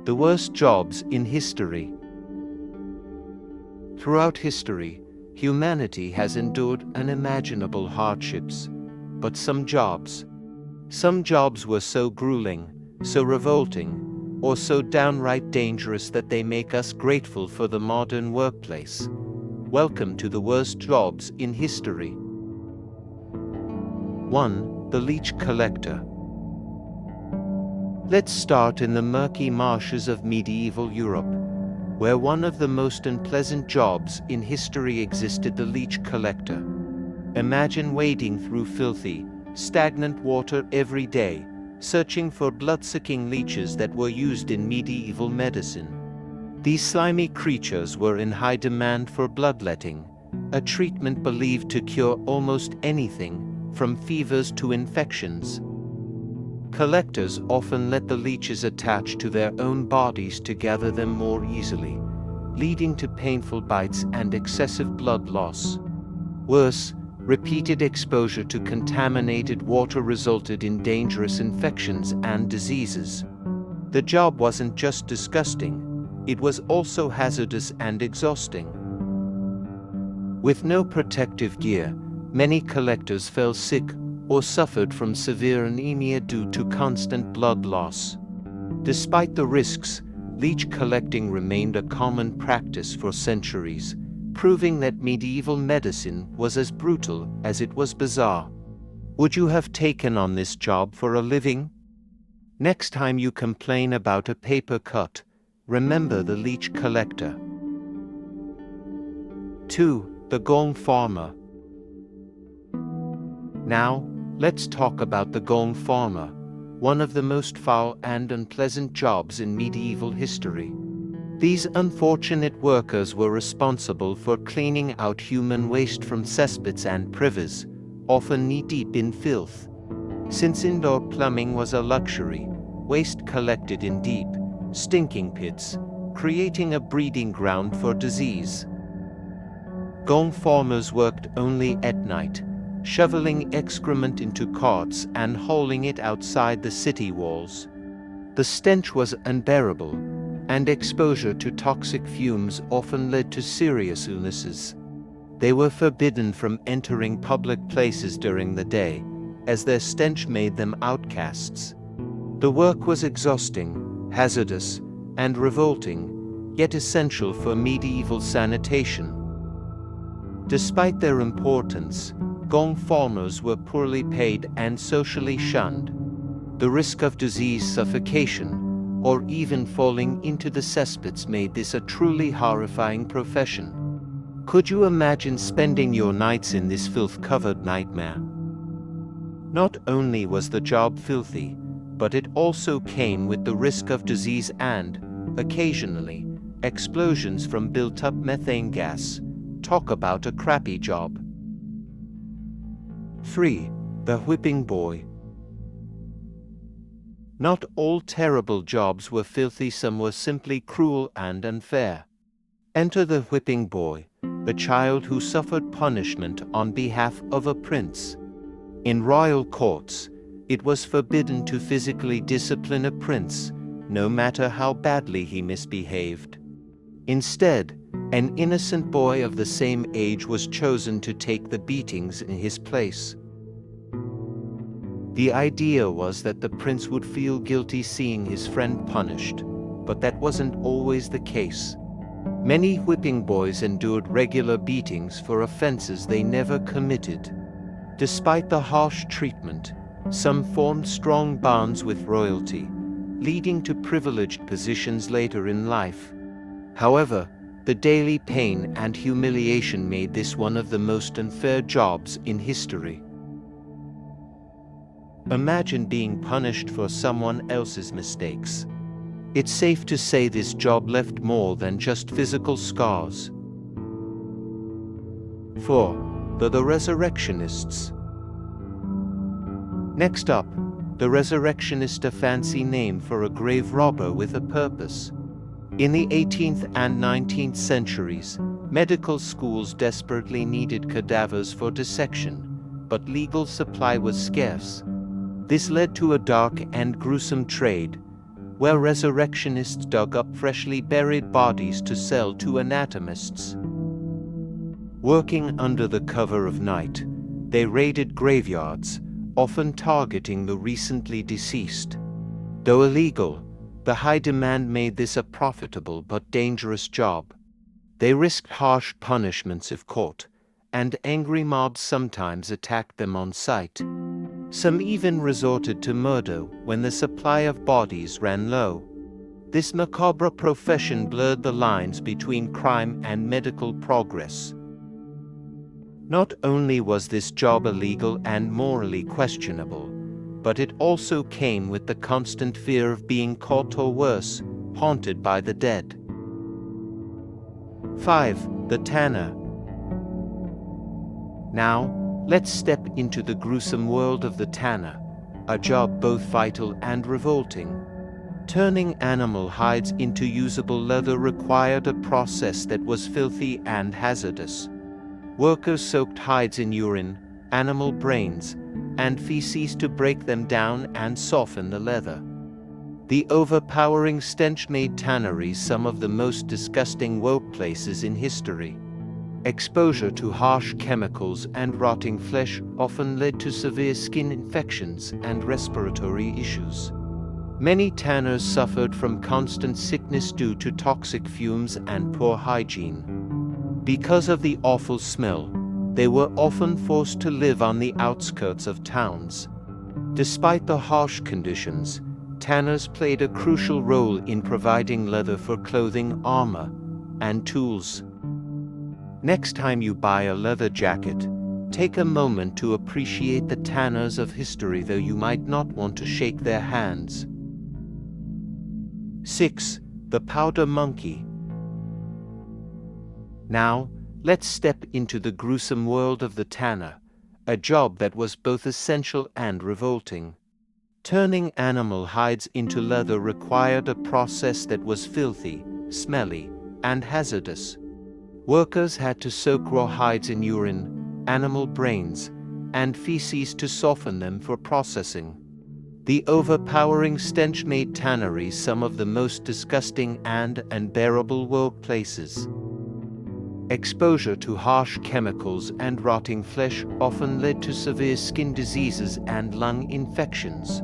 The worst jobs in history. Throughout history, humanity has endured unimaginable hardships, but some jobs were so grueling, so revolting, or so downright dangerous that they make us grateful for the modern workplace. Welcome to the worst jobs in history. 1. The Leech Collector. Let's start in the murky marshes of medieval Europe, where one of the most unpleasant jobs in history existed: the leech collector. Imagine wading through filthy, stagnant water every day, searching for blood-sucking leeches that were used in medieval medicine. These slimy creatures were in high demand for bloodletting, a treatment believed to cure almost anything, from fevers to infections. Collectors often let the leeches attach to their own bodies to gather them more easily, leading to painful bites and excessive blood loss. Worse, repeated exposure to contaminated water resulted in dangerous infections and diseases. The job wasn't just disgusting, it was also hazardous and exhausting. With no protective gear, many collectors fell sick or suffered from severe anemia due to constant blood loss. Despite the risks, leech collecting remained a common practice for centuries, proving that medieval medicine was as brutal as it was bizarre. Would you have taken on this job for a living? Next time you complain about a paper cut, remember the leech collector. 2. The Gong Farmer. Now, let's talk about the Gong Farmer, one of the most foul and unpleasant jobs in medieval history. These unfortunate workers were responsible for cleaning out human waste from cesspits and privies, often knee-deep in filth. Since indoor plumbing was a luxury, waste collected in deep, stinking pits, creating a breeding ground for disease. Gong farmers worked only at night, shoveling excrement into carts and hauling it outside the city walls. The stench was unbearable, and exposure to toxic fumes often led to serious illnesses. They were forbidden from entering public places during the day, as their stench made them outcasts. The work was exhausting, hazardous, and revolting, yet essential for medieval sanitation. Despite their importance, Gong farmers were poorly paid and socially shunned. The risk of disease, suffocation, or even falling into the cesspits made this a truly horrifying profession. Could you imagine spending your nights in this filth-covered nightmare? Not only was the job filthy, but it also came with the risk of disease and, occasionally, explosions from built-up methane gas. Talk about a crappy job. 3. The Whipping Boy. Not all terrible jobs were filthy, some were simply cruel and unfair. Enter the whipping boy, the child who suffered punishment on behalf of a prince. In royal courts, it was forbidden to physically discipline a prince, no matter how badly he misbehaved. Instead, an innocent boy of the same age was chosen to take the beatings in his place. The idea was that the prince would feel guilty seeing his friend punished, but that wasn't always the case. Many whipping boys endured regular beatings for offenses they never committed. Despite the harsh treatment, some formed strong bonds with royalty, leading to privileged positions later in life. However, the daily pain and humiliation made this one of the most unfair jobs in history. Imagine being punished for someone else's mistakes. It's safe to say this job left more than just physical scars. 4. The Resurrectionists. Next up, the Resurrectionist, a fancy name for a grave robber with a purpose. In the 18th and 19th centuries, medical schools desperately needed cadavers for dissection, but legal supply was scarce. This led to a dark and gruesome trade, where resurrectionists dug up freshly buried bodies to sell to anatomists. Working under the cover of night, they raided graveyards, often targeting the recently deceased. Though illegal, the high demand made this a profitable but dangerous job. They risked harsh punishments if caught, and angry mobs sometimes attacked them on sight. Some even resorted to murder when the supply of bodies ran low. This macabre profession blurred the lines between crime and medical progress. Not only was this job illegal and morally questionable, but it also came with the constant fear of being caught or worse, haunted by the dead. 5. The Tanner. Now, let's step into the gruesome world of the tanner, a job both vital and revolting. Turning animal hides into usable leather required a process that was filthy and hazardous. Workers soaked hides in urine, animal brains, and feces to break them down and soften the leather. The overpowering stench made tanneries some of the most disgusting workplaces in history. Exposure to harsh chemicals and rotting flesh often led to severe skin infections and respiratory issues. Many tanners suffered from constant sickness due to toxic fumes and poor hygiene. Because of the awful smell, they were often forced to live on the outskirts of towns. Despite the harsh conditions, tanners played a crucial role in providing leather for clothing, armor, and tools. Next time you buy a leather jacket, take a moment to appreciate the tanners of history, though you might not want to shake their hands. 6. The Powder Monkey. Now, let's step into the gruesome world of the tanner, a job that was both essential and revolting. Turning animal hides into leather required a process that was filthy, smelly, and hazardous. Workers had to soak raw hides in urine, animal brains, and feces to soften them for processing. The overpowering stench made tanneries some of the most disgusting and unbearable workplaces. Exposure to harsh chemicals and rotting flesh often led to severe skin diseases and lung infections.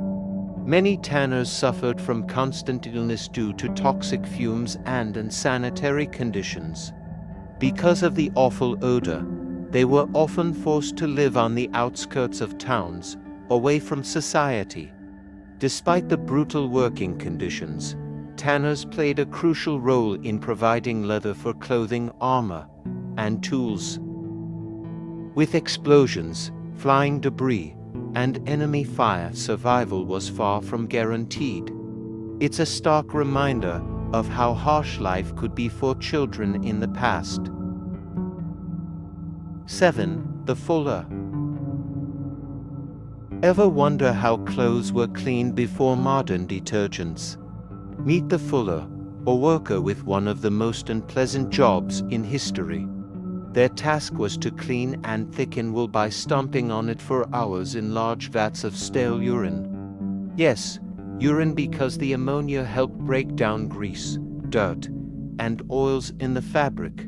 Many tanners suffered from constant illness due to toxic fumes and unsanitary conditions. Because of the awful odor, they were often forced to live on the outskirts of towns, away from society. Despite the brutal working conditions, tanners played a crucial role in providing leather for clothing, armor, and tools. With explosions, flying debris, and enemy fire, survival was far from guaranteed. It's a stark reminder of how harsh life could be for children in the past. 7. The Fuller. Ever wonder how clothes were cleaned before modern detergents? Meet the fuller, or worker with one of the most unpleasant jobs in history. Their task was to clean and thicken wool by stomping on it for hours in large vats of stale urine. Yes, urine, because the ammonia helped break down grease, dirt, and oils in the fabric.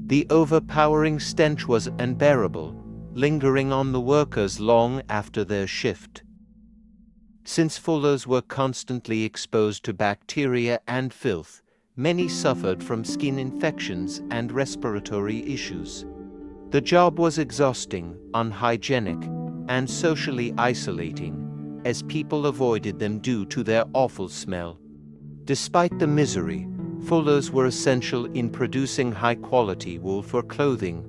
The overpowering stench was unbearable, lingering on the workers long after their shift. Since fullers were constantly exposed to bacteria and filth, many suffered from skin infections and respiratory issues. The job was exhausting, unhygienic, and socially isolating, as people avoided them due to their awful smell. Despite the misery, fullers were essential in producing high-quality wool for clothing.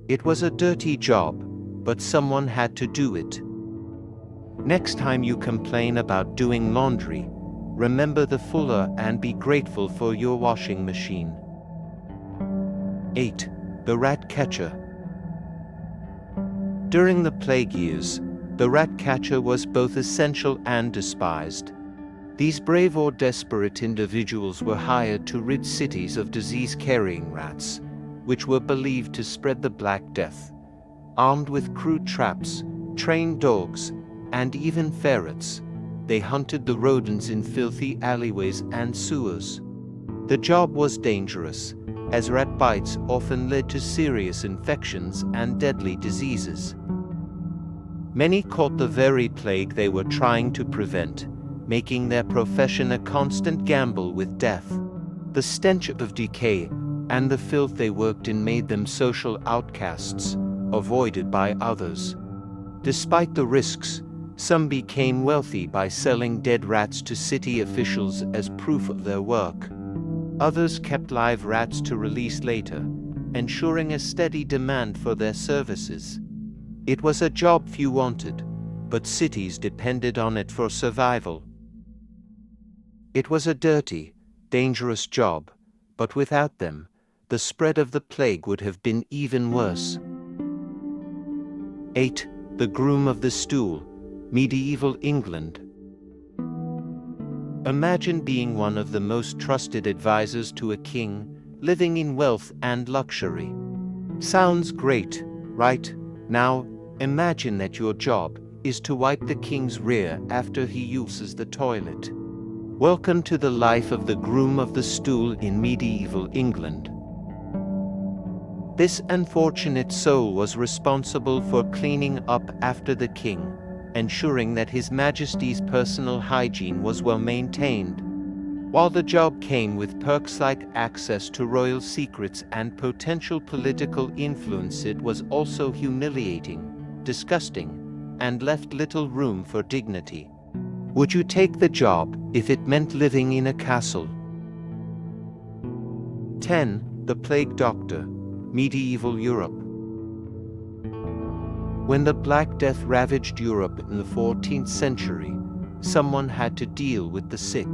It was a dirty job, but someone had to do it. Next time you complain about doing laundry, remember the fuller and be grateful for your washing machine. 8. The Rat Catcher. During the plague years, the rat catcher was both essential and despised. These brave or desperate individuals were hired to rid cities of disease-carrying rats, which were believed to spread the Black Death. Armed with crude traps, trained dogs, and even ferrets, they hunted the rodents in filthy alleyways and sewers. The job was dangerous, as rat bites often led to serious infections and deadly diseases. Many caught the very plague they were trying to prevent, making their profession a constant gamble with death. The stench of decay and the filth they worked in made them social outcasts, avoided by others. Despite the risks, some became wealthy by selling dead rats to city officials as proof of their work. Others kept live rats to release later, ensuring a steady demand for their services. It was a job few wanted, but cities depended on it for survival. It was a dirty, dangerous job, but without them, the spread of the plague would have been even worse. 8. The Groom of the Stool, Medieval England. Imagine being one of the most trusted advisors to a king, living in wealth and luxury. Sounds great, right? Now, imagine that your job is to wipe the king's rear after he uses the toilet. Welcome to the life of the Groom of the Stool in medieval England. This unfortunate soul was responsible for cleaning up after the king, ensuring that His Majesty's personal hygiene was well maintained. While the job came with perks like access to royal secrets and potential political influence, it was also humiliating, disgusting, and left little room for dignity. Would you take the job if it meant living in a castle? 10. The Plague Doctor, Medieval Europe. When the Black Death ravaged Europe in the 14th century, someone had to deal with the sick.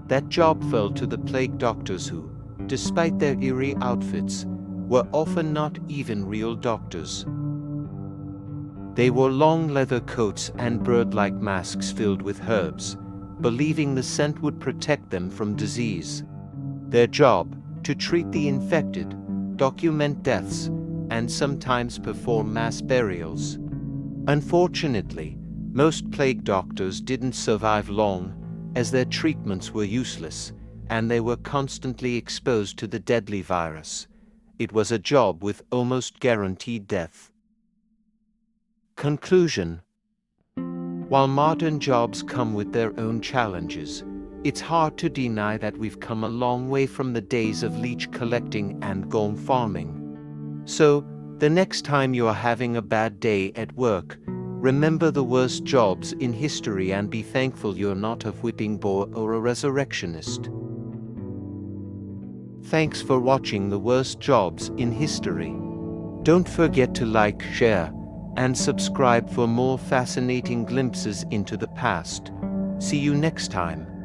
That job fell to the plague doctors who, despite their eerie outfits, were often not even real doctors. They wore long leather coats and bird-like masks filled with herbs, believing the scent would protect them from disease. Their job, to treat the infected, document deaths, and sometimes perform mass burials. Unfortunately, most plague doctors didn't survive long, as their treatments were useless, and they were constantly exposed to the deadly virus. It was a job with almost guaranteed death. Conclusion. While modern jobs come with their own challenges, it's hard to deny that we've come a long way from the days of leech collecting and gong farming. So, the next time you are having a bad day at work, remember the worst jobs in history and be thankful you're not a whipping boy or a resurrectionist. Thanks for watching the worst jobs in history. Don't forget to like, share, and subscribe for more fascinating glimpses into the past. See you next time.